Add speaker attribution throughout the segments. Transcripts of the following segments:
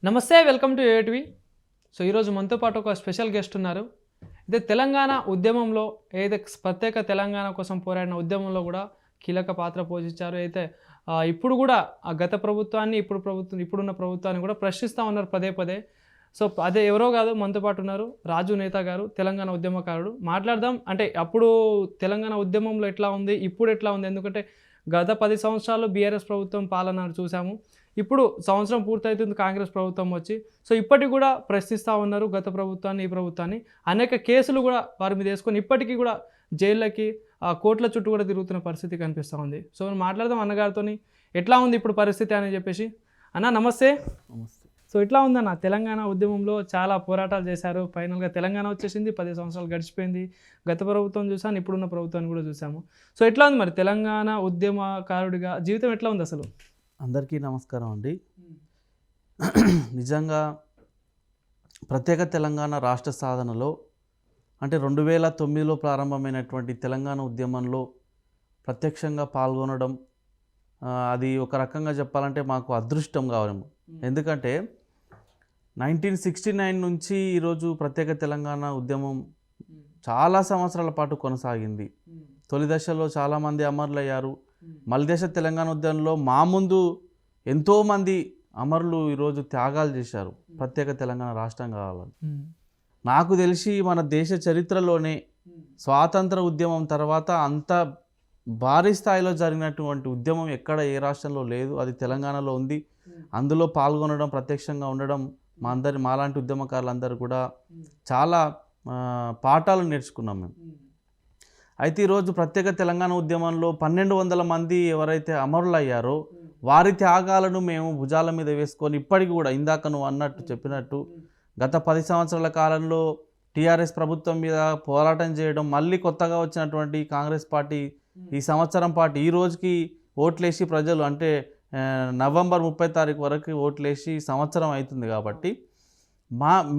Speaker 1: నమస్తే, welcome to ATV. So ఈరోజు మనతో పాటు ఒక స్పెషల్ గెస్ట్ ఉన్నారు. అయితే తెలంగాణ ఉద్యమంలో ఏదైతే ప్రత్యేక తెలంగాణ కోసం పోరాడిన ఉద్యమంలో కూడా కీలక పాత్ర పోషించారు. అయితే ఇప్పుడు కూడా ఆ గత ప్రభుత్వాన్ని ఇప్పుడున్న ప్రభుత్వాన్ని కూడా ప్రశ్నిస్తూ ఉన్నారు పదే పదే. సో అదే ఎవరో కాదు, మనతో పాటు ఉన్నారు రాజు నేత గారు, తెలంగాణ ఉద్యమకారుడు. మాట్లాడదాం. అంటే అప్పుడు తెలంగాణ ఉద్యమంలో ఎట్లా ఉంది, ఇప్పుడు ఎట్లా ఉంది, ఎందుకంటే గత 10 సంవత్సరాలు బీఆర్ఎస్ ప్రభుత్వం పాలన చూసాము. ఇప్పుడు సంవత్సరం పూర్తవుతుంది కాంగ్రెస్ ప్రభుత్వం వచ్చి. సో ఇప్పటికి కూడా ప్రశ్నిస్తూ ఉన్నారు గత ప్రభుత్వాన్ని, ఈ ప్రభుత్వాన్ని. అనేక కేసులు కూడా వారి మీద వేసుకొని ఇప్పటికీ కూడా జైళ్ళకి కోర్టుల చుట్టూ కూడా తిరుగుతున్న పరిస్థితి కనిపిస్తూ ఉంది. సో మనం మాట్లాడదాం అన్నగారితో, ఎట్లా ఉంది ఇప్పుడు పరిస్థితి అని చెప్పేసి. అన్న నమస్తే.
Speaker 2: నమస్తే.
Speaker 1: సో ఇట్లా ఉందన్న, తెలంగాణ ఉద్యమంలో చాలా పోరాటాలు చేశారు. ఫైనల్గా తెలంగాణ వచ్చేసింది, 10 సంవత్సరాలు గడిచిపోయింది. గత ప్రభుత్వం చూసాను, ఇప్పుడున్న ప్రభుత్వాన్ని కూడా చూసాము. సో ఎట్లా ఉంది మరి తెలంగాణ ఉద్యమకారుడిగా జీవితం ఎట్లా ఉంది అసలు?
Speaker 2: అందరికీ నమస్కారం అండి. నిజంగా ప్రత్యేక తెలంగాణ రాష్ట్ర సాధనలో అంటే 2009లో ప్రారంభమైనటువంటి తెలంగాణ ఉద్యమంలో ప్రత్యక్షంగా పాల్గొనడం అది ఒక రకంగా చెప్పాలంటే మాకు అదృష్టం కావాలి. ఎందుకంటే 1969 నుంచి ఈరోజు ప్రత్యేక తెలంగాణ ఉద్యమం చాలా సంవత్సరాల పాటు కొనసాగింది. తొలి దశలో చాలామంది అమరులయ్యారు. మలిదశ తెలంగాణ ఉద్యమంలో మా ముందు ఎంతోమంది అమరులు ఈరోజు త్యాగాలు చేశారు ప్రత్యేక తెలంగాణ రాష్ట్రం కావాలని. నాకు తెలిసి మన దేశ చరిత్రలోనే స్వాతంత్ర ఉద్యమం తర్వాత అంత భారీ స్థాయిలో జరిగినటువంటి ఉద్యమం ఎక్కడ ఏ రాష్ట్రంలో లేదు. అది తెలంగాణలో ఉంది. అందులో పాల్గొనడం, ప్రత్యక్షంగా ఉండడం మాలాంటి ఉద్యమకారులందరూ కూడా చాలా పాఠాలు నేర్చుకున్నాం మేము. అయితే ఈరోజు ప్రత్యేక తెలంగాణ ఉద్యమంలో 1200 మంది ఎవరైతే అమరులయ్యారో వారి త్యాగాలను మేము భుజాల మీద వేసుకొని ఇప్పటికి కూడా ఇందాక నువ్వు చెప్పినట్టు గత 10 సంవత్సరాల కాలంలో టీఆర్ఎస్ ప్రభుత్వం మీద పోరాటం చేయడం, మళ్ళీ కొత్తగా వచ్చినటువంటి కాంగ్రెస్ పార్టీ ఈ సంవత్సరం పాటు ఈ రోజుకి ఓట్లేసి ప్రజలు అంటే నవంబర్ 30 తారీఖు వరకు ఓట్లేసి సంవత్సరం అవుతుంది. కాబట్టి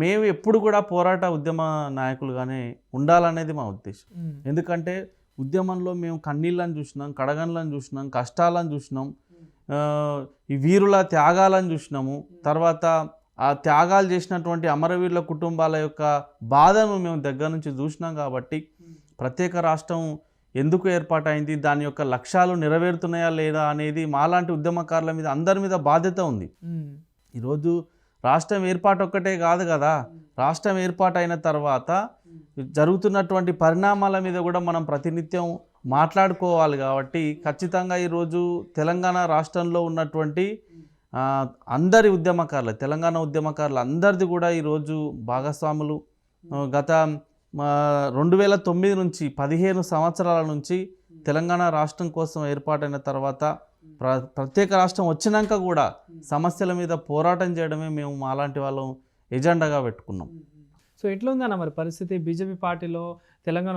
Speaker 2: మేము ఎప్పుడు కూడా పోరాట ఉద్యమ నాయకులుగానే ఉండాలనేది మా ఉద్దేశం. ఎందుకంటే ఉద్యమంలో మేము కన్నీళ్ళని చూసినాం, కడగన్లను చూసినాం, కష్టాలను చూసినాం, ఈ వీరుల త్యాగాలను చూసినాము. తర్వాత ఆ త్యాగాలు చేసినటువంటి అమరవీరుల కుటుంబాల యొక్క బాధను మేము దగ్గర నుంచి చూసినాం. కాబట్టి ప్రత్యేక రాష్ట్రం ఎందుకు ఏర్పాటైంది, దాని యొక్క లక్ష్యాలు నెరవేరుతున్నాయా లేదా అనేది మాలాంటి ఉద్యమకారుల మీద అందరి మీద బాధ్యత ఉంది. ఈరోజు రాష్ట్రం ఏర్పాటు ఒక్కటే కాదు కదా, రాష్ట్రం ఏర్పాటైన తర్వాత జరుగుతున్నటువంటి పరిణామాల మీద కూడా మనం ప్రతినిత్యం మాట్లాడుకోవాలి. కాబట్టి ఖచ్చితంగా ఈరోజు తెలంగాణ రాష్ట్రంలో ఉన్నటువంటి అందరి ఉద్యమకారులు, తెలంగాణ ఉద్యమకారులు అందరిది కూడా ఈరోజు భాగస్వాములు. గత 2009 నుంచి 15 సంవత్సరాల నుంచి తెలంగాణ రాష్ట్రం కోసం ఏర్పాటైన తర్వాత ప్రత్యేక రాష్ట్రం వచ్చినాక కూడా సమస్యల మీద పోరాటం చేయడమే మేము మాలాంటి వాళ్ళం ఎజెండాగా పెట్టుకున్నాం.
Speaker 1: సో ఎట్లా ఉందన్న మరి పరిస్థితి? బీజేపీ పార్టీలో తెలంగాణ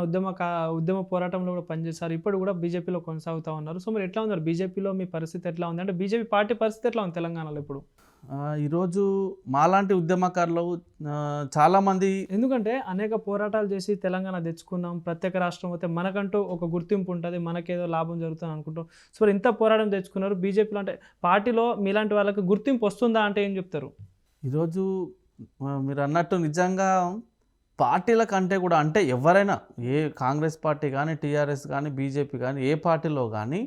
Speaker 1: ఉద్యమ పోరాటంలో కూడా పనిచేశారు, ఇప్పుడు కూడా బీజేపీలో కొనసాగుతూ ఉన్నారు. సో మరి ఎట్లా ఉన్నారు బీజేపీలో? మీ పరిస్థితి ఎట్లా ఉంది? అంటే బీజేపీ పార్టీ పరిస్థితి ఎట్లా ఉంది తెలంగాణలో ఇప్పుడు?
Speaker 2: ఈరోజు మాలాంటి ఉద్యమకారులు చాలామంది,
Speaker 1: ఎందుకంటే అనేక పోరాటాలు చేసి తెలంగాణ తెచ్చుకున్నాం, ప్రత్యేక రాష్ట్రం అయితే మనకంటూ ఒక గుర్తింపు ఉంటుంది, మనకేదో లాభం జరుగుతుంది అనుకుంటాం. సో ఇంత పోరాటం తెచ్చుకున్నారు బీజేపీలో, అంటే పార్టీలో మీలాంటి వాళ్ళకి గుర్తింపు వస్తుందా అంటే ఏం చెప్తారు?
Speaker 2: ఈరోజు మీరు అన్నట్టు నిజంగా పార్టీల కంటే కూడా, అంటే ఎవరైనా ఏ కాంగ్రెస్ పార్టీ కానీ, టీఆర్ఎస్ కానీ, బీజేపీ కానీ, ఏ పార్టీలో కానీ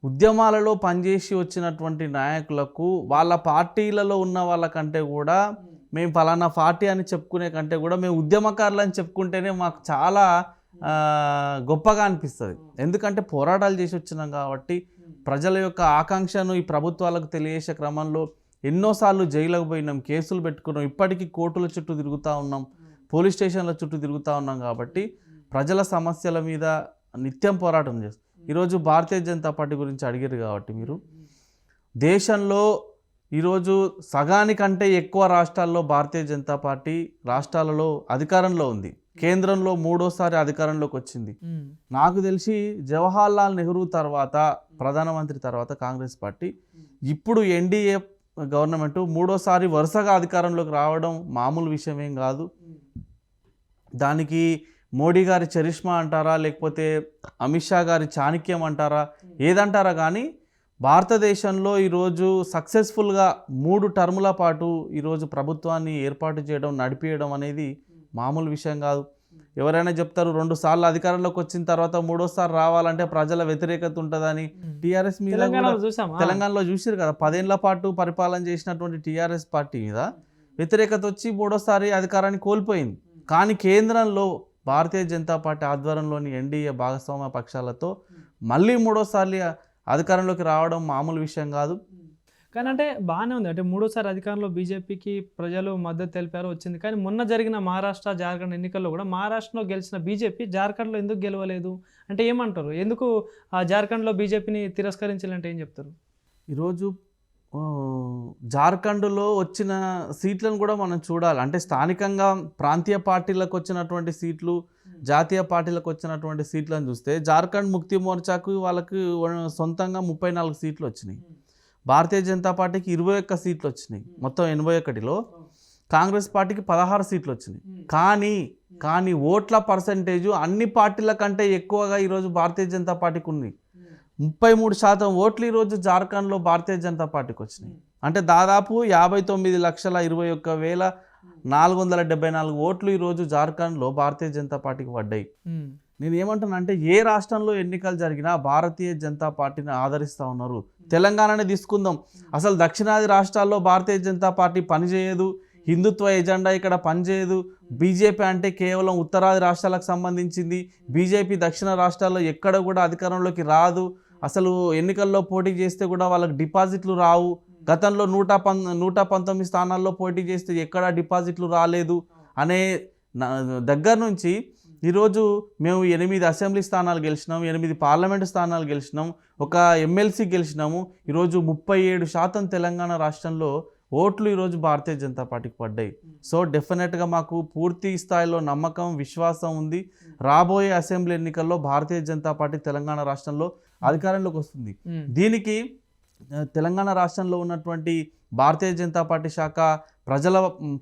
Speaker 2: ఉద్యమాలలో పనిచేసి వచ్చినటువంటి నాయకులకు వాళ్ళ పార్టీలలో ఉన్న వాళ్ళకంటే కూడా మేము ఫలానా పార్టీ అని చెప్పుకునే కంటే కూడా మేము ఉద్యమకారులు అని చెప్పుకుంటేనే మాకు చాలా గొప్పగా అనిపిస్తుంది. ఎందుకంటే పోరాటాలు చేసి వచ్చినాం కాబట్టి ప్రజల యొక్క ఆకాంక్షను ఈ ప్రభుత్వాలకు తెలియజేసే క్రమంలో ఎన్నోసార్లు జైలుకు పోయినాం, కేసులు పెట్టుకున్నాం, ఇప్పటికీ కోర్టుల చుట్టూ తిరుగుతూ ఉన్నాం, పోలీస్ స్టేషన్ల చుట్టూ తిరుగుతూ ఉన్నాం. కాబట్టి ప్రజల సమస్యల మీద నిత్యం పోరాటం చేస్తాం. ఈరోజు భారతీయ జనతా పార్టీ గురించి అడిగారు కాబట్టి, మీరు దేశంలో ఈరోజు సగానికంటే ఎక్కువ రాష్ట్రాల్లో భారతీయ జనతా పార్టీ రాష్ట్రాలలో అధికారంలో ఉంది. కేంద్రంలో 3వ సారి అధికారంలోకి వచ్చింది. నాకు తెలిసి జవహర్లాల్ నెహ్రూ తర్వాత, ప్రధానమంత్రి తర్వాత కాంగ్రెస్ పార్టీ, ఇప్పుడు ఎన్డీఏ గవర్నమెంట్ 3వ సారి వరుసగా అధికారంలోకి రావడం మామూలు విషయం ఏం కాదు. దానికి మోడీ గారి చరిష్మా అంటారా, లేకపోతే అమిత్ షా గారి చాణక్యం అంటారా, ఏదంటారా, కానీ భారతదేశంలో ఈరోజు సక్సెస్ఫుల్గా 3 టర్ముల పాటు ఈరోజు ప్రభుత్వాన్ని ఏర్పాటు చేయడం నడిపించడం అనేది మామూలు విషయం కాదు. ఎవరైనా చెప్తారు 2 సార్లు అధికారంలోకి వచ్చిన తర్వాత 3వ సారి రావాలంటే ప్రజల వ్యతిరేకత ఉంటుందని. టీఆర్ఎస్ మీద తెలంగాణలో చూసారు కదా, 10 ఏళ్ల పాటు పరిపాలన చేసినటువంటి టీఆర్ఎస్ పార్టీ మీద వ్యతిరేకత వచ్చి 3వ సారి అధికారాన్ని కోల్పోయింది. కానీ కేంద్రంలో భారతీయ జనతా పార్టీ ఆధ్వర్యంలోని ఎన్డీఏ భాగస్వామ్య పక్షాలతో మళ్ళీ 3వ సారి అధికారంలోకి రావడం మామూలు విషయం కాదు.
Speaker 1: కానీ అంటే బాగానే ఉంది, అంటే 3వ సారి అధికారంలో బీజేపీకి ప్రజలు మద్దతు తెలిపారు, వచ్చింది. కానీ మొన్న జరిగిన మహారాష్ట్ర జార్ఖండ్ ఎన్నికల్లో కూడా మహారాష్ట్రలో గెలిచిన బీజేపీ జార్ఖండ్లో ఎందుకు గెలవలేదు అంటే ఏమంటారు? ఎందుకు ఆ జార్ఖండ్లో బీజేపీని తిరస్కరించాలంటే ఏం చెప్తారు?
Speaker 2: ఈరోజు జార్ఖండ్లో వచ్చిన సీట్లను కూడా మనం చూడాలి. అంటే స్థానికంగా ప్రాంతీయ పార్టీలకు వచ్చినటువంటి సీట్లు, జాతీయ పార్టీలకు వచ్చినటువంటి సీట్లను చూస్తే జార్ఖండ్ ముక్తి మోర్చాకు వాళ్ళకి సొంతంగా 34 సీట్లు వచ్చినాయి. భారతీయ జనతా పార్టీకి 21 సీట్లు వచ్చినాయి. మొత్తం 81లో కాంగ్రెస్ పార్టీకి 16 సీట్లు వచ్చినాయి. కానీ ఓట్ల పర్సంటేజు అన్ని పార్టీల కంటే ఎక్కువగా ఈరోజు భారతీయ జనతా పార్టీకి ఉంది. 33% ఓట్లు ఈరోజు జార్ఖండ్లో భారతీయ జనతా పార్టీకి వచ్చినాయి. అంటే దాదాపు 59,21,474 ఓట్లు ఈరోజు జార్ఖండ్లో భారతీయ జనతా పార్టీకి పడ్డాయి. నేను ఏమంటానంటే ఏ రాష్ట్రంలో ఎన్నికలు జరిగినా భారతీయ జనతా పార్టీని ఆదరిస్తూ ఉన్నారు. తెలంగాణనే తీసుకుందాం, అసలు దక్షిణాది రాష్ట్రాల్లో భారతీయ జనతా పార్టీ పనిచేయదు, హిందుత్వ ఎజెండా ఇక్కడ పనిచేయదు. బీజేపీ అంటే కేవలం ఉత్తరాది రాష్ట్రాలకు సంబంధించింది. బీజేపీ దక్షిణ రాష్ట్రాల్లో ఎక్కడ కూడా అధికారంలోకి రాదు. అసలు ఎన్నికల్లో పోటీ చేస్తే కూడా వాళ్ళకి డిపాజిట్లు రావు. గతంలో 119 స్థానాల్లో పోటీ చేస్తే ఎక్కడ డిపాజిట్లు రాలేదు అనే దగ్గర నుంచి ఈరోజు మేము 8 అసెంబ్లీ స్థానాలు గెలిచినాం, 8 పార్లమెంటు స్థానాలు గెలిచినాం, ఒక ఎమ్మెల్సీ గెలిచినాము. ఈరోజు 37% తెలంగాణ రాష్ట్రంలో ఓట్లు ఈరోజు భారతీయ జనతా పార్టీకి పడ్డాయి. సో డెఫినెట్గా మాకు పూర్తి స్థాయిలో నమ్మకం, విశ్వాసం ఉంది. రాబోయే అసెంబ్లీ ఎన్నికల్లో భారతీయ జనతా పార్టీ తెలంగాణ రాష్ట్రంలో అధికారంలోకి వస్తుంది. దీనికి తెలంగాణ రాష్ట్రంలో ఉన్నటువంటి భారతీయ జనతా పార్టీ శాఖ ప్రజల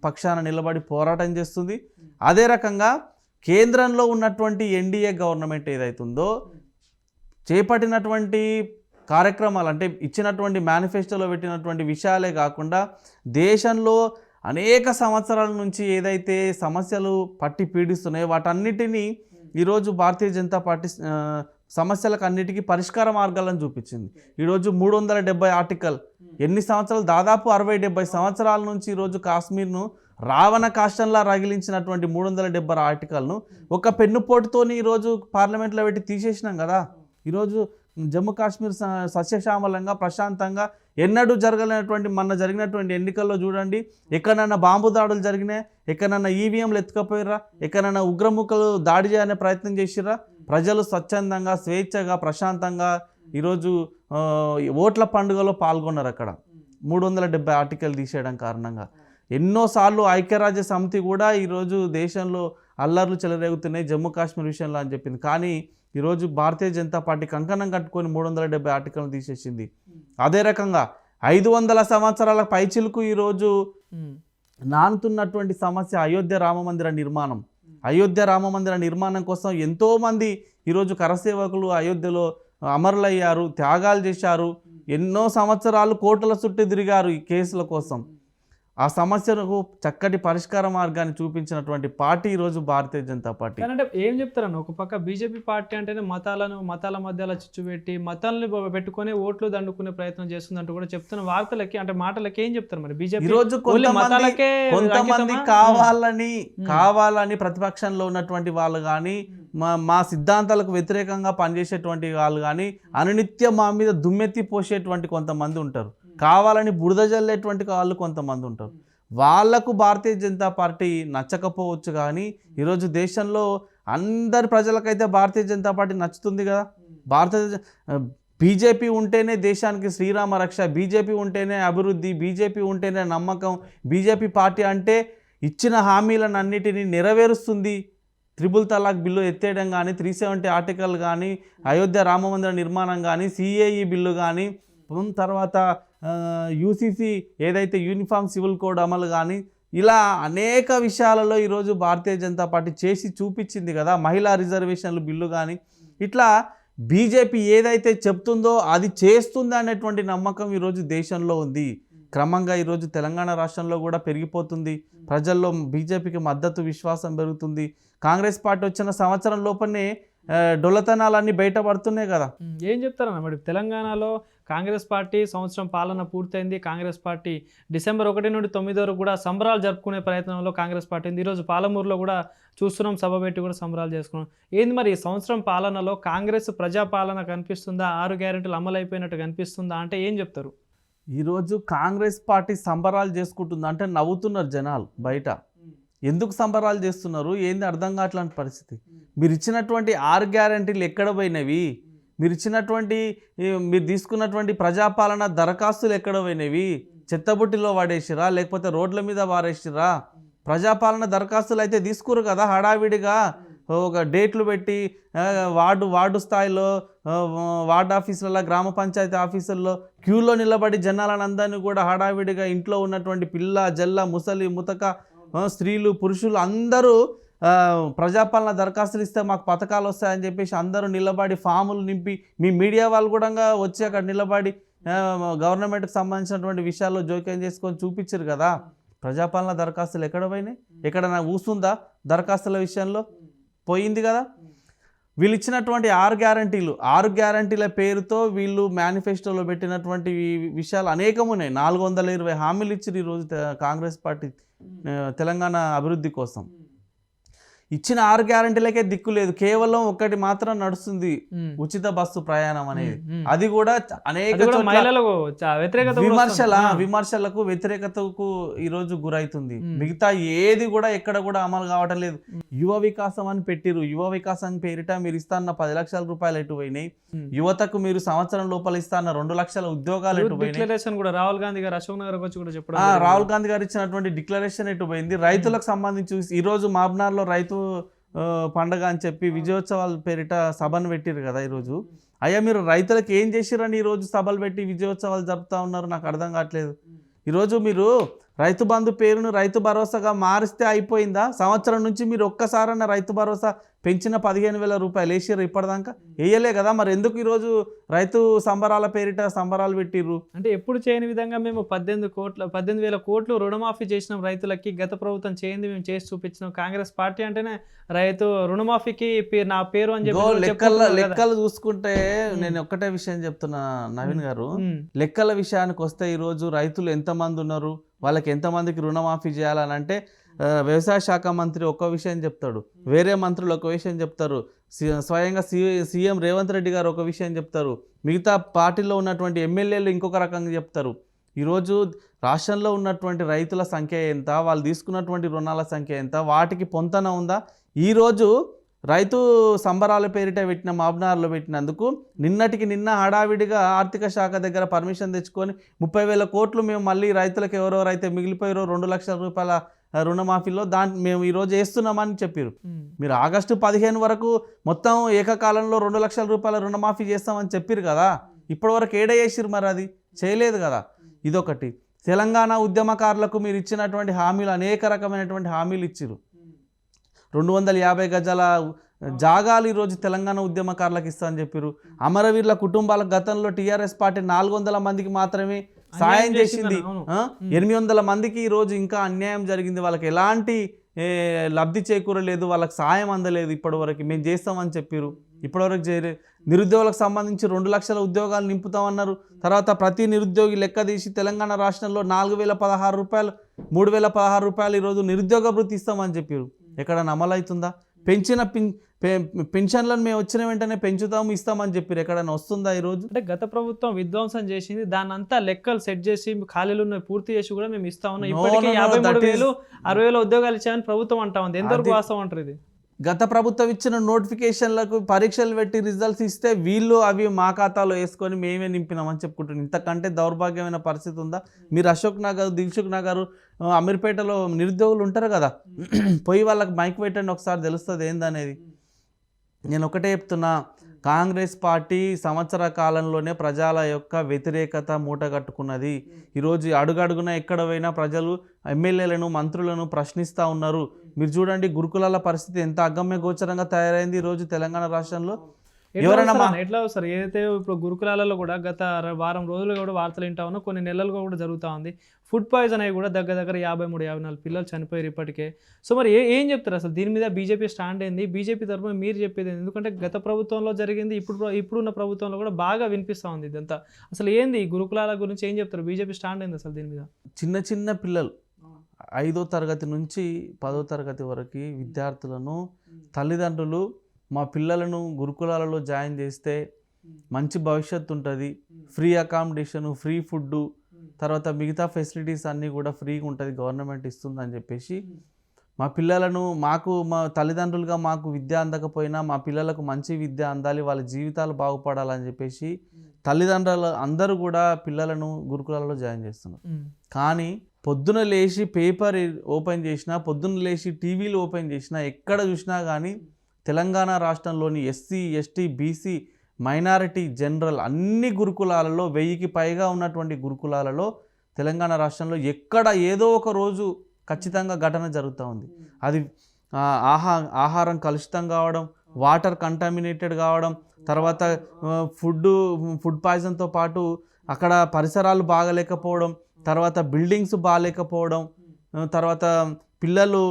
Speaker 2: పక్షాన నిలబడి పోరాటం చేస్తుంది. అదే రకంగా కేంద్రంలో ఉన్నటువంటి ఎన్డీఏ గవర్నమెంట్ ఏదైతుందో చేపట్టినటువంటి కార్యక్రమాలు, అంటే ఇచ్చినటువంటి మేనిఫెస్టోలో పెట్టినటువంటి విషయాలే కాకుండా దేశంలో అనేక సంవత్సరాల నుంచి ఏదైతే సమస్యలు పట్టి పీడిస్తున్నాయో వాటన్నిటినీ ఈరోజు భారతీయ జనతా పార్టీ సమస్యలకు అన్నిటికీ పరిష్కార మార్గాలను చూపించింది. ఈరోజు 370 ఆర్టికల్ ఎన్ని సంవత్సరాలు, దాదాపు 60-70 సంవత్సరాల నుంచి ఈరోజు కాశ్మీర్ను రావణ కాష్టంలా రగిలించినటువంటి 370 ఆర్టికల్ను ఒక పెన్నుపోటుతోని ఈరోజు పార్లమెంట్లో పెట్టి తీసేసినాం కదా. ఈరోజు జమ్మూ కాశ్మీర్ సస్యశ్యామలంగా ప్రశాంతంగా ఎన్నడూ జరగలేనటువంటి మొన్న జరిగినటువంటి ఎన్నికల్లో చూడండి, ఎక్కడైనా బాంబు దాడులు జరిగినాయి, ఎక్కడైనా ఈవీఎంలు ఎత్తుకపోయిర్రా, ఎక్కడైనా ఉగ్రముఖలు దాడి చేయాలనే ప్రయత్నం చేసిర్రా. ప్రజలు స్వచ్ఛందంగా, స్వేచ్ఛగా, ప్రశాంతంగా ఈరోజు ఓట్ల పండుగలో పాల్గొన్నారు. అక్కడ 370 ఆర్టికల్ తీసేయడం కారణంగా ఎన్నోసార్లు ఐక్యరాజ్య సమితి కూడా ఈరోజు దేశంలో అల్లర్లు చెలరేగుతున్నాయి జమ్మూ కాశ్మీర్ విషయంలో అని చెప్పింది. కానీ ఈరోజు భారతీయ జనతా పార్టీ కంకణం కట్టుకొని 370 ఆర్టికల్ను తీసేసింది. అదే రకంగా 500 సంవత్సరాల పైచిలుకు ఈరోజు నానుతున్నటువంటి సమస్య అయోధ్య రామమందిర నిర్మాణం. అయోధ్య రామమందిర నిర్మాణం కోసం ఎంతోమంది ఈరోజు కరసేవకులు అయోధ్యలో అమరులయ్యారు, త్యాగాలు చేశారు, ఎన్నో సంవత్సరాలు కోటల చుట్టూ తిరిగారు ఈ కేసుల కోసం. ఆ సమస్యలకు చక్కటి పరిష్కార మార్గాన్ని చూపించినటువంటి పార్టీ ఈరోజు భారతీయ జనతా పార్టీ.
Speaker 1: అంటే ఏం చెప్తారన్న, ఒక పక్క బీజేపీ పార్టీ అంటేనే మతాల మధ్యలో చిచ్చు పెట్టి మతాలను పెట్టుకొని ఓట్లు దండుకునే ప్రయత్నం చేస్తుందంటూ కూడా చెప్తున్న వార్తలకి, అంటే మాటలకి ఏం చెప్తారు మరి బీజేపీ?
Speaker 2: ఈరోజు కొంతమంది కావాలని ప్రతిపక్షంలో ఉన్నటువంటి వాళ్ళు కానీ, మా సిద్ధాంతాలకు వ్యతిరేకంగా పనిచేసేటువంటి వాళ్ళు కానీ, అనునిత్యం మా మీద దుమ్మెత్తి పోసేటువంటి కొంతమంది ఉంటారు, కావాలని బురద జల్లేటువంటి వాళ్ళు కొంతమంది ఉంటారు. వాళ్లకు భారతీయ జనతా పార్టీ నచ్చకపోవచ్చు, కానీ ఈరోజు దేశంలో అందరి ప్రజలకైతే భారతీయ జనతా పార్టీ నచ్చుతుంది కదా. బీజేపీ ఉంటేనే దేశానికి శ్రీరామ రక్ష, బీజేపీ ఉంటేనే అభివృద్ధి, బీజేపీ ఉంటేనే నమ్మకం. బీజేపీ పార్టీ అంటే ఇచ్చిన హామీలను అన్నిటినీ నెరవేరుస్తుంది. 3 తలాక్ బిల్లు ఎత్తేయడం కానీ, 370 ఆర్టికల్ కానీ, అయోధ్య రామమందిర నిర్మాణం కానీ, సిఏఈ బిల్లు కానీ, తర్వాత యూసీసీ ఏదైతే యూనిఫామ్ సివిల్ కోడ్ అమలు కానీ, ఇలా అనేక విషయాలలో ఈరోజు భారతీయ జనతా పార్టీ చేసి చూపించింది కదా. మహిళా రిజర్వేషన్లు బిల్లు కానీ, ఇట్లా బీజేపీ ఏదైతే చెప్తుందో అది చేస్తుంది అనేటువంటి నమ్మకం ఈరోజు దేశంలో ఉంది. క్రమంగా ఈరోజు తెలంగాణ రాష్ట్రంలో కూడా పెరిగిపోతుంది. ప్రజల్లో బీజేపీకి మద్దతు విశ్వాసం పెరుగుతుంది. కాంగ్రెస్ పార్టీ వచ్చిన సంవత్సరం లోపలనే డొల్లతనాలన్నీ బయటపడుతున్నాయి కదా.
Speaker 1: ఏం చెప్తారన్న మరి తెలంగాణలో కాంగ్రెస్ పార్టీ సంవత్సరం పాలన పూర్తయింది. కాంగ్రెస్ పార్టీ డిసెంబర్ 1 నుండి 9 వరకు కూడా సంబరాలు జరుపుకునే ప్రయత్నంలో కాంగ్రెస్ పార్టీ ఉంది. ఈరోజు పాలమూరులో కూడా చూస్తున్నాం, సభ పెట్టి కూడా సంబరాలు చేసుకున్నాం. ఏంది మరి ఈ సంవత్సరం పాలనలో కాంగ్రెస్ ప్రజాపాలన కనిపిస్తుందా? 6 గ్యారెంటీలు అమలు అయిపోయినట్టు కనిపిస్తుందా అంటే ఏం చెప్తారు?
Speaker 2: ఈరోజు కాంగ్రెస్ పార్టీ సంబరాలు చేసుకుంటుంది అంటే నవ్వుతున్నారు జనాలు బయట. ఎందుకు సంబరాలు చేస్తున్నారు ఏంది అర్థం కావట్లాంటి పరిస్థితి. మీరు ఇచ్చినటువంటి 6 గ్యారెంటీలు ఎక్కడ పోయినవి? మీరు ఇచ్చినటువంటి మీరు తీసుకున్నటువంటి ప్రజాపాలన దరఖాస్తులు ఎక్కడ పోయినవి? చెత్తబుట్టిలో వాడేసిరా లేకపోతే రోడ్ల మీద వారేసిరా? ప్రజాపాలన దరఖాస్తులు అయితే తీసుకురు కదా హడావిడిగా ఒక డేట్లు పెట్టి వార్డు స్థాయిలో వార్డు ఆఫీసులలో గ్రామ పంచాయతీ ఆఫీసుల్లో క్యూలో నిలబడి జనాలను అందరినీ కూడా హడావిడిగా ఇంట్లో ఉన్నటువంటి పిల్ల జల్ల ముసలి ముతక స్త్రీలు పురుషులు అందరూ ప్రజాపాలన దరఖాస్తులు ఇస్తే మాకు పథకాలు వస్తాయని చెప్పేసి అందరూ నిలబడి ఫాములు నింపి మీ మీడియా వాళ్ళు కూడా వచ్చి అక్కడ నిలబడి గవర్నమెంట్కి సంబంధించినటువంటి విషయాల్లో జోక్యం చేసుకొని చూపించారు కదా. ప్రజాపాలన దరఖాస్తులు ఎక్కడ పోయినాయి? ఎక్కడ నాకు ఊస్తుందా దరఖాస్తుల విషయంలో? పోయింది కదా. వీళ్ళు ఇచ్చినటువంటి 6 గ్యారంటీల పేరుతో వీళ్ళు మేనిఫెస్టోలో పెట్టినటువంటి విషయాలు అనేకం ఉన్నాయి. 420 హామీలు ఇచ్చారు ఈరోజు కాంగ్రెస్ పార్టీ తెలంగాణ అభివృద్ధి కోసం. ఇచ్చిన 6 గ్యారంటీలకే దిక్కు లేదు. కేవలం ఒకటి మాత్రం నడుస్తుంది, ఉచిత బస్సు ప్రయాణం అనేది. అది కూడా అనేక విమర్శలకు వ్యతిరేకతకు ఈరోజు గురైతుంది. మిగతా ఏది కూడా ఎక్కడ కూడా అమలు కావటం లేదు. యువ వికాసం అని పెట్టిరు. యువ వికాసం పేరిట మీరు ఇస్తాన్న 10 లక్షల రూపాయలు ఎటు పోయినాయి? యువతకు మీరు సంవత్సరం లోపల ఇస్తాన్న 2 లక్షల ఉద్యోగాలు ఎటు పోయినాయి?
Speaker 1: రాహుల్ గాంధీ గారు అశోక్ నగర్ వచ్చి కూడా చెప్పడం,
Speaker 2: రాహుల్ గాంధీ గారు ఇచ్చినటువంటి డిక్లరేషన్ ఎటు పోయింది? రైతులకు సంబంధించి ఈరోజు మాబ్నార్లో రైతు పండగ అని చెప్పి విజయోత్సవాల పేరిట సభను పెట్టిరు కదా ఈరోజు. అయ్యా మీరు రైతులకు ఏం చేసిరని ఈరోజు సభలు పెట్టి విజయోత్సవాలు జరుపుతూ ఉన్నారు? నాకు అర్థం కావట్లేదు. ఈరోజు మీరు రైతు బంధు పేరును రైతు భరోసాగా మారిస్తే అయిపోయిందా? సంవత్సరం నుంచి మీరు ఒక్కసారన్న రైతు భరోసా పెంచిన 15,000 రూపాయలు వేసిర్రు ఇప్పటిదాకా? వేయలే కదా. మరి ఎందుకు ఈరోజు రైతు సంబరాల పేరిట సంబరాలు పెట్టిర్రు?
Speaker 1: అంటే ఎప్పుడు చేయని విధంగా మేము 18,000 కోట్లు రుణమాఫీ చేసినాం రైతులకి. గత ప్రభుత్వం చేయింది మేము చేసి చూపించినాం. కాంగ్రెస్ పార్టీ అంటేనే రైతు రుణమాఫీకి నా పేరు అని చెప్పి
Speaker 2: లెక్కలు చూసుకుంటే నేను ఒక్కటే విషయం చెప్తున్నా నవీన్ గారు. లెక్కల విషయానికి వస్తే ఈరోజు రైతులు ఎంతమంది ఉన్నారు, వాళ్ళకి ఎంతమందికి రుణమాఫీ చేయాలని అంటే వ్యవసాయ శాఖ మంత్రి ఒక విషయం చెప్తాడు, వేరే మంత్రులు ఒక విషయం చెప్తారు, స్వయంగా సీఎం రేవంత్ రెడ్డి గారు ఒక విషయం చెప్తారు, మిగతా పార్టీలో ఉన్నటువంటి ఎమ్మెల్యేలు ఇంకొక రకంగా చెప్తారు. ఈరోజు రాష్ట్రంలో ఉన్నటువంటి రైతుల సంఖ్య ఎంత, వాళ్ళు తీసుకున్నటువంటి రుణాల సంఖ్య ఎంత, వాటికి పొంతన ఉందా? ఈరోజు రైతు సంబరాల పేరిట పెట్టిన మాబ్నార్లో పెట్టినందుకు నిన్నటికి నిన్న హడావిడిగా ఆర్థిక శాఖ దగ్గర పర్మిషన్ తెచ్చుకొని 30,000 కోట్లు మేము మళ్ళీ రైతులకు ఎవరెవరైతే మిగిలిపోయారో 2 లక్షల రూపాయల రుణమాఫీలో మేము ఈరోజు వేస్తున్నామని చెప్పారు. మీరు ఆగస్టు 15 వరకు మొత్తం ఏకకాలంలో 2 లక్షల రూపాయల రుణమాఫీ చేస్తామని చెప్పారు కదా. ఇప్పటివరకు ఏడ చేసిరు? మరి అది చేయలేదు కదా. ఇదొకటి. తెలంగాణ ఉద్యమకారులకు మీరు ఇచ్చినటువంటి హామీలు అనేక రకమైనటువంటి హామీలు ఇచ్చిరు. 250 గజాల జాగాలు ఈరోజు తెలంగాణ ఉద్యమకారులకు ఇస్తా అని చెప్పారు. అమరవీరుల కుటుంబాలకు గతంలో టీఆర్ఎస్ పార్టీ 400 మందికి మాత్రమే సాయం చేసింది. 800 మందికి ఈరోజు ఇంకా అన్యాయం జరిగింది. వాళ్ళకి ఎలాంటి లబ్ధి చేకూరలేదు, వాళ్ళకి సాయం అందలేదు. ఇప్పటివరకు మేము చేస్తామని చెప్పారు, ఇప్పటివరకు చేయలేదు. నిరుద్యోగులకు సంబంధించి 2 లక్షల ఉద్యోగాలు నింపుతామన్నారు. తర్వాత ప్రతి నిరుద్యోగి లెక్క తీసి తెలంగాణ రాష్ట్రంలో 4,016 రూపాయలు 3,016 రూపాయలు ఈరోజు నిరుద్యోగ భృతి ఇస్తామని చెప్పారు. ఎక్కడన్నా అమలవుతుందా? పెంచిన పెన్షన్లను మేము వచ్చిన వెంటనే పెంచుతాము ఇస్తామని చెప్పారు. ఎక్కడైనా వస్తుందా ఈరోజు?
Speaker 1: అంటే గత ప్రభుత్వం విధ్వంసం చేసింది, దాన్ని అంతా లెక్కలు సెట్ చేసి ఖాళీలు ఉన్న పూర్తి చేసి కూడా మేము ఇస్తా ఉన్నాం. ఇప్పటికీ 53,000 60,000 ఉద్యోగాలు ఇచ్చామని ప్రభుత్వం అంటా ఉంది. ఎంతవరకు వాస్తవం అంటారు ఇది?
Speaker 2: గత ప్రభుత్వం ఇచ్చిన నోటిఫికేషన్లకు పరీక్షలు పెట్టి రిజల్ట్స్ ఇస్తే వీళ్ళు అవి మా ఖాతాలో వేసుకొని మేమే నింపినామని చెప్పుకుంటున్నాం. ఇంతకంటే దౌర్భాగ్యమైన పరిస్థితి ఉందా? మీరు అశోక్ నగర్, దిల్సుఖ్ నగర్, అమీర్పేటలో నిరుద్యోగులు ఉంటారు కదా, పోయి వాళ్ళకి మైక్ పెట్టండి ఒకసారి, తెలుస్తుంది ఏందనేది. నేను ఒకటే చెప్తున్నా, కాంగ్రెస్ పార్టీ సంవత్సర కాలంలోనే ప్రజల యొక్క వ్యతిరేకత మూటగట్టుకున్నది. ఈరోజు అడుగడుగున ఎక్కడ పోయినా ప్రజలు ఎమ్మెల్యేలను మంత్రులను ప్రశ్నిస్తూ ఉన్నారు. మీరు చూడండి గురుకులాల పరిస్థితి ఎంత అగమ్య గోచరంగా తయారైంది ఈరోజు తెలంగాణ రాష్ట్రంలో. ఎవరైనా
Speaker 1: ఎట్లా సార్ ఏదైతే ఇప్పుడు గురుకులాలలో కూడా గత వారం రోజులు కూడా వార్తలు వింటా ఉన్నా, కొన్ని నెలలుగా కూడా జరుగుతూ ఉంది. ఫుడ్ పాయిజన్ అయ్యి కూడా దగ్గర 53-54 పిల్లలు చనిపోయారు ఇప్పటికే. సో మరి ఏం చెప్తారు అసలు దీని మీద? బీజేపీ స్టాండ్ ఏంది? బీజేపీ తరఫున మీరు చెప్పేది ఏంది? ఎందుకంటే గత ప్రభుత్వంలో జరిగింది, ఇప్పుడున్న ప్రభుత్వంలో కూడా బాగా వినిపిస్తూ ఉంది ఇదంతా. అసలు ఏంది ఈ గురుకులాల గురించి ఏం చెప్తారు? బీజేపీ స్టాండ్ ఏంది అసలు దీని మీద?
Speaker 2: చిన్న చిన్న పిల్లలు 5వ తరగతి నుంచి 10వ తరగతి వరకు విద్యార్థులను తల్లిదండ్రులు మా పిల్లలను గురుకులాలలో జాయిన్ చేస్తే మంచి భవిష్యత్తు ఉంటుంది, ఫ్రీ అకామిడేషను, ఫ్రీ ఫుడ్డు, తర్వాత మిగతా ఫెసిలిటీస్ అన్నీ కూడా ఫ్రీగా ఉంటుంది, గవర్నమెంట్ ఇస్తుందని చెప్పేసి మా పిల్లలను మా తల్లిదండ్రులుగా మాకు విద్య అందకపోయినా మా పిల్లలకు మంచి విద్య అందాలి, వాళ్ళ జీవితాలు బాగుపడాలని చెప్పేసి తల్లిదండ్రులు అందరూ కూడా పిల్లలను గురుకులాలలో జాయిన్ చేస్తున్నారు. కానీ పొద్దున లేచి పేపర్ ఓపెన్ చేసినా, పొద్దున లేచి టీవీలు ఓపెన్ చేసినా, ఎక్కడ చూసినా కానీ తెలంగాణ రాష్ట్రంలోని SC, ST, BC, minority, general అన్ని గురుకులాలలో 1000కి పైగా ఉన్నటువంటి గురుకులాలలో తెలంగాణ రాష్ట్రంలో ఎక్కడ ఏదో ఒక రోజు ఖచ్చితంగా ఘటన జరుగుతూ ఉంది. అది ఆహారం కలుషితం కావడం, వాటర్ కంటామినేటెడ్ కావడం, తర్వాత ఫుడ్ పాయిజన్తో పాటు అక్కడ పరిసరాలు బాగలేకపోవడం, తర్వాత బిల్డింగ్స్ బాగాలేకపోవడం, తర్వాత పిల్లలు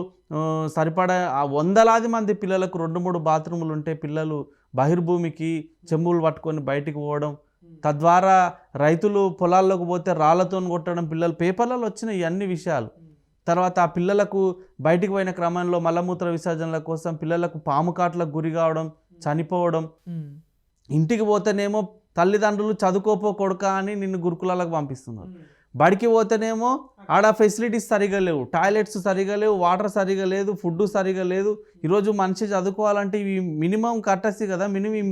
Speaker 2: సరిపడా వందలాది మంది పిల్లలకు 2-3 బాత్రూములు ఉంటే పిల్లలు బహిర్భూమికి చెంబులు పట్టుకొని బయటికి పోవడం, తద్వారా రైతులు పొలాల్లోకి పోతే రాళ్లతో కొట్టడం, పిల్లలు పేపర్లలో వచ్చిన ఇవన్నీ విషయాలు. తర్వాత ఆ పిల్లలకు బయటికి పోయిన క్రమంలో మలమూత్ర విసర్జనల కోసం పిల్లలకు పాము కాట్లకు గురి కావడం, చనిపోవడం. ఇంటికి పోతేనేమో తల్లిదండ్రులు చదువుకోపో కొడుక అని నిన్ను గురుకులాలకు పంపిస్తున్నారు. బడికి పోతేనేమో ఆడ ఫెసిలిటీస్ సరిగా లేవు, టాయిలెట్స్ సరిగా లేవు, వాటర్ సరిగా లేదు, ఫుడ్ సరిగా లేదు. ఈరోజు మనిషి చదువుకోవాలంటే ఇవి మినిమం కట్టసి కదా, మినిమం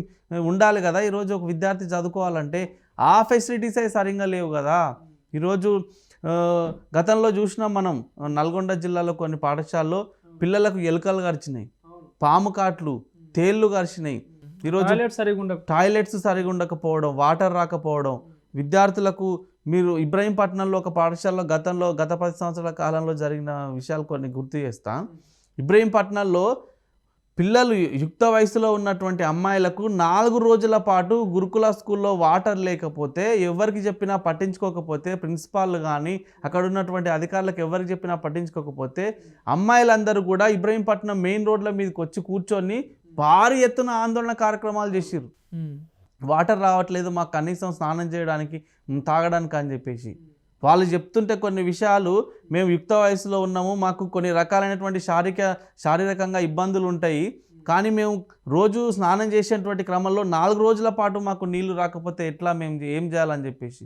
Speaker 2: ఉండాలి కదా. ఈరోజు ఒక విద్యార్థి చదువుకోవాలంటే ఆ ఫెసిలిటీసే సరిగా లేవు కదా. ఈరోజు గతంలో చూసినాం మనం, నల్గొండ జిల్లాలో కొన్ని పాఠశాలలో పిల్లలకు ఎలుకలు కరిచినాయి, పాము కాట్లు, తేళ్లు కరిచినాయి. ఈరోజు టాయిలెట్స్ సరిగా ఉండకపోవడం, వాటర్ రాకపోవడం, విద్యార్థులకు మీరు ఇబ్రహీంపట్నంలో ఒక పాఠశాలలో గత 10 సంవత్సరాల కాలంలో జరిగిన విషయాలు కొన్ని గుర్తు చేస్తా. ఇబ్రహీంపట్నంలో పిల్లలు యుక్త వయసులో ఉన్నటువంటి అమ్మాయిలకు 4 రోజుల పాటు గురుకుల స్కూల్లో వాటర్ లేకపోతే, ఎవరికి చెప్పినా పట్టించుకోకపోతే, ప్రిన్సిపాల్ కానీ అక్కడ ఉన్నటువంటి అధికారులకు ఎవరికి చెప్పినా పట్టించుకోకపోతే, అమ్మాయిలందరూ కూడా ఇబ్రహీంపట్నం మెయిన్ రోడ్ల మీదకి వచ్చి కూర్చొని భారీ ఎత్తున ఆందోళన కార్యక్రమాలు చేసిర్రు. వాటర్ రావట్లేదు, మాకు కనీసం స్నానం చేయడానికి, తాగడానికి అని చెప్పేసి. వాళ్ళు చెప్తుంటే కొన్ని విషయాలు, మేము యుక్త వయసులో ఉన్నాము, మాకు కొన్ని రకాలైనటువంటి శారీరకంగా ఇబ్బందులు ఉంటాయి, కానీ మేము రోజు స్నానం చేసేటువంటి క్రమంలో 4 రోజుల పాటు మాకు నీళ్లు రాకపోతే ఎట్లా, మేము ఏం చేయాలని చెప్పేసి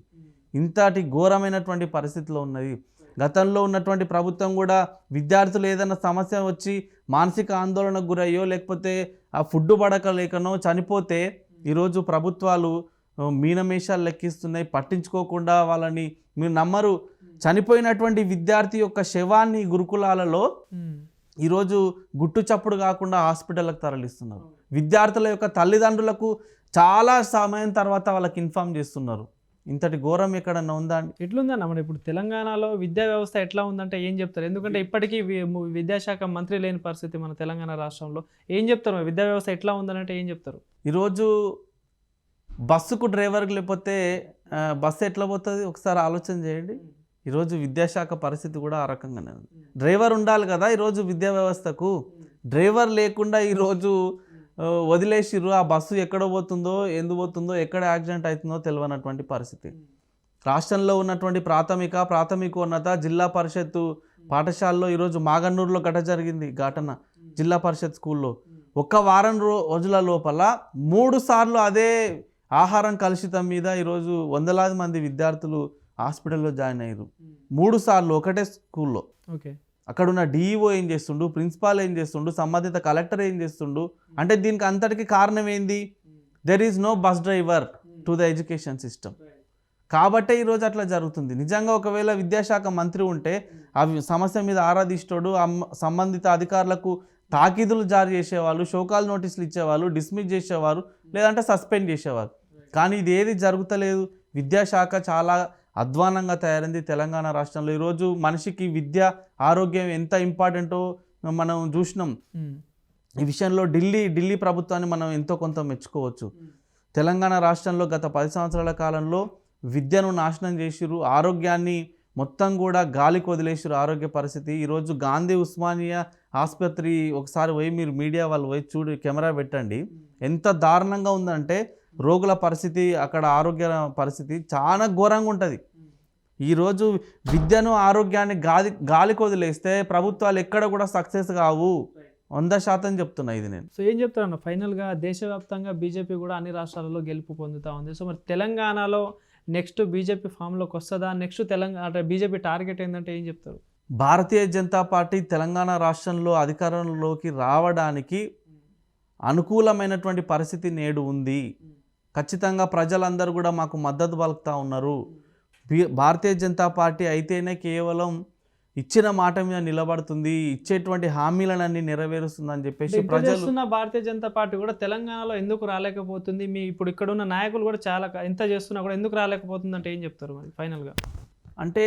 Speaker 2: ఇంతటి ఘోరమైనటువంటి పరిస్థితిలో ఉన్నది. గతంలో ఉన్నటువంటి ప్రభుత్వం కూడా విద్యార్థులు ఏదైనా సమస్య వచ్చి మానసిక ఆందోళనకు గురయ్యో లేకపోతే ఆ ఫుడ్ పడక లేకనో చనిపోతే ఈరోజు ప్రభుత్వాలు మీనమేషాలు లెక్కిస్తున్నాయి, పట్టించుకోకుండా వాళ్ళని. మీరు నమ్మరు, చనిపోయినటువంటి విద్యార్థి యొక్క శవాన్ని గురుకులాలలో ఈరోజు గుట్టు చప్పుడు కాకుండా హాస్పిటల్కి తరలిస్తున్నారు. విద్యార్థుల యొక్క తల్లిదండ్రులకు చాలా సమయం తర్వాత వాళ్ళకి ఇన్ఫార్మ్ చేస్తున్నారు. ఇంతటి ఘోరం ఎక్కడన్నా ఉందా అండి?
Speaker 1: ఎట్లుందన్న మన ఇప్పుడు తెలంగాణలో విద్యా వ్యవస్థ ఎట్లా ఉందంటే ఏం చెప్తారు? ఎందుకంటే ఇప్పటికీ విద్యాశాఖ మంత్రి లేని పరిస్థితి మన తెలంగాణ రాష్ట్రంలో. ఏం చెప్తారు? విద్యా వ్యవస్థ ఎట్లా ఉందనంటే ఏం చెప్తారు?
Speaker 2: ఈరోజు బస్సుకు డ్రైవర్కి లేకపోతే బస్సు ఎట్లా పోతుంది ఒకసారి ఆలోచన చేయండి. ఈరోజు విద్యాశాఖ పరిస్థితి కూడా ఆ రకంగానే ఉంది. డ్రైవర్ ఉండాలి కదా ఈరోజు విద్యా వ్యవస్థకు. డ్రైవర్ లేకుండా ఈరోజు వదిలేసిర్రు. ఆ బస్సు ఎక్కడ పోతుందో, ఎందుకు పోతుందో, ఎక్కడ యాక్సిడెంట్ అవుతుందో తెలియనటువంటి పరిస్థితి. రాష్ట్రంలో ఉన్నటువంటి ప్రాథమికోన్నత జిల్లా పరిషత్తు పాఠశాలలో ఈరోజు మాగన్నూరులో ఘటన జిల్లా పరిషత్ స్కూల్లో ఒక్క వారం రోజుల లోపల 3 సార్లు అదే ఆహారం కలుషితం మీద ఈరోజు వందలాది మంది విద్యార్థులు హాస్పిటల్లో జాయిన్ అయ్యారు. 3 సార్లు ఒకటే స్కూల్లో.
Speaker 1: ఓకే,
Speaker 2: అక్కడ ఉన్న డిఈఓ ఏం చేస్తుండు, ప్రిన్సిపాల్ ఏం చేస్తుండు, సంబంధిత కలెక్టర్ ఏం చేస్తుండు అంటే దీనికి అంతటికి కారణం ఏంది? There is no bus driver to the education system. కాబట్టే ఈరోజు అట్లా జరుగుతుంది. నిజంగా ఒకవేళ విద్యాశాఖ మంత్రి ఉంటే ఆ సమస్య మీద ఆరాధిస్తాడు, సంబంధిత అధికారులకు తాకీదులు జారీ చేసేవాళ్ళు, షోకాల్ నోటీసులు ఇచ్చేవాళ్ళు, డిస్మిస్ చేసేవారు, లేదంటే సస్పెండ్ చేసేవారు. కానీ ఇది ఏది జరుగుతలేదు. విద్యాశాఖ చాలా అధ్వానంగా తయారైంది తెలంగాణ రాష్ట్రంలో. ఈరోజు మనిషికి విద్య, ఆరోగ్యం ఎంత ఇంపార్టెంటో మనం చూసినాం. ఈ విషయంలో ఢిల్లీ ప్రభుత్వాన్ని మనం ఎంతో కొంత మెచ్చుకోవచ్చు. తెలంగాణ రాష్ట్రంలో గత 10 సంవత్సరాల కాలంలో విద్యను నాశనం చేసిరు, ఆరోగ్యాన్ని మొత్తం కూడా గాలికి వదిలేసిరు. ఆరోగ్య పరిస్థితి ఈరోజు గాంధీ ఉస్మానియా ఆసుపత్రి ఒకసారి పోయి మీరు మీడియా వాళ్ళు పోయి చూడు, కెమెరా పెట్టండి, ఎంత దారుణంగా ఉందంటే రోగుల పరిస్థితి, అక్కడ ఆరోగ్య పరిస్థితి చాలా ఘోరంగా ఉంటుంది. ఈరోజు విద్యను ఆరోగ్యాన్ని గాలికి వదిలేస్తే ప్రభుత్వాలు ఎక్కడ కూడా సక్సెస్ కావు, 100% చెప్తున్నా ఇది నేను.
Speaker 1: సో ఏం చెప్తారన్న ఫైనల్గా దేశవ్యాప్తంగా బీజేపీ కూడా అన్ని రాష్ట్రాలలో గెలుపు పొందుతూ ఉంది. సో మరి తెలంగాణలో నెక్స్ట్ బీజేపీ ఫామ్లోకి వస్తుందా? నెక్స్ట్ తెలంగాణ అంటే బీజేపీ టార్గెట్ ఏంటంటే ఏం చెప్తారు?
Speaker 2: భారతీయ జనతా పార్టీ తెలంగాణ రాష్ట్రంలో అధికారంలోకి రావడానికి అనుకూలమైనటువంటి పరిస్థితి నేడు ఉంది. ఖచ్చితంగా ప్రజలందరూ కూడా మాకు మద్దతు పలుకుతూ ఉన్నారు. భారతీయ జనతా పార్టీ అయితేనే కేవలం ఇచ్చిన మాట మీద నిలబడుతుంది, ఇచ్చేటువంటి హామీలన్నీ నెరవేరుస్తుందని చెప్పేసి ప్రజలు.
Speaker 1: భారతీయ జనతా పార్టీ కూడా తెలంగాణలో ఎందుకు రాలేకపోతుంది? మీ ఇప్పుడు ఇక్కడ ఉన్న నాయకులు కూడా చాలా ఎంత చేస్తున్నా కూడా ఎందుకు రాలేకపోతుంది అంటే ఏం చెప్తారు మరి ఫైనల్గా?
Speaker 2: అంటే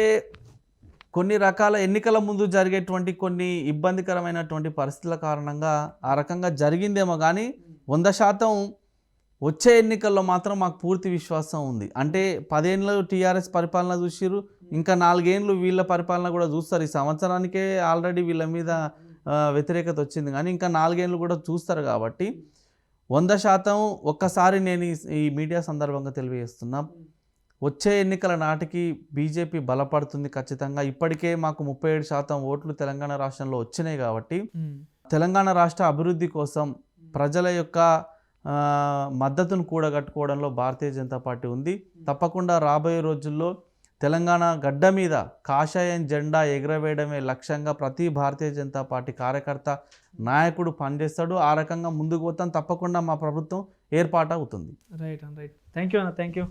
Speaker 2: కొన్ని రకాల ఎన్నికల ముందు జరిగేటువంటి కొన్ని ఇబ్బందికరమైనటువంటి పరిస్థితుల కారణంగా ఆ రకంగా జరిగిందేమో, కానీ 100% వచ్చే ఎన్నికల్లో మాత్రం మాకు పూర్తి విశ్వాసం ఉంది. అంటే 10 ఏళ్ళు టీఆర్ఎస్ పరిపాలన చూసిరు, ఇంకా 4 ఏళ్ళు వీళ్ళ పరిపాలన కూడా చూస్తారు. ఈ సంవత్సరానికే ఆల్రెడీ వీళ్ళ మీద వ్యతిరేకత వచ్చింది, కానీ ఇంకా 4 ఏళ్ళు కూడా చూస్తారు. కాబట్టి 100% ఒక్కసారి నేను ఈ మీడియా సందర్భంగా తెలియజేస్తున్నా, వచ్చే ఎన్నికల నాటికి బీజేపీ బలపడుతుంది ఖచ్చితంగా. ఇప్పటికే మాకు 37% ఓట్లు తెలంగాణ రాష్ట్రంలో వచ్చినాయి. కాబట్టి తెలంగాణ రాష్ట్ర అభివృద్ధి కోసం ప్రజల యొక్క మద్దతును కూడగట్టుకోవడంలో భారతీయ జనతా పార్టీ ఉంది. తప్పకుండా రాబోయే రోజుల్లో తెలంగాణ గడ్డ మీద కాషాయం జెండా ఎగరవేయడమే లక్ష్యంగా ప్రతి భారతీయ జనతా పార్టీ కార్యకర్త నాయకుడు పనిచేస్తాడు. ఆ రకంగా ముందుకు పోతాం. తప్పకుండా మా ప్రభుత్వం ఏర్పాటు అవుతుంది.
Speaker 1: రైట్. థ్యాంక్ యూ అన్న. Thank you.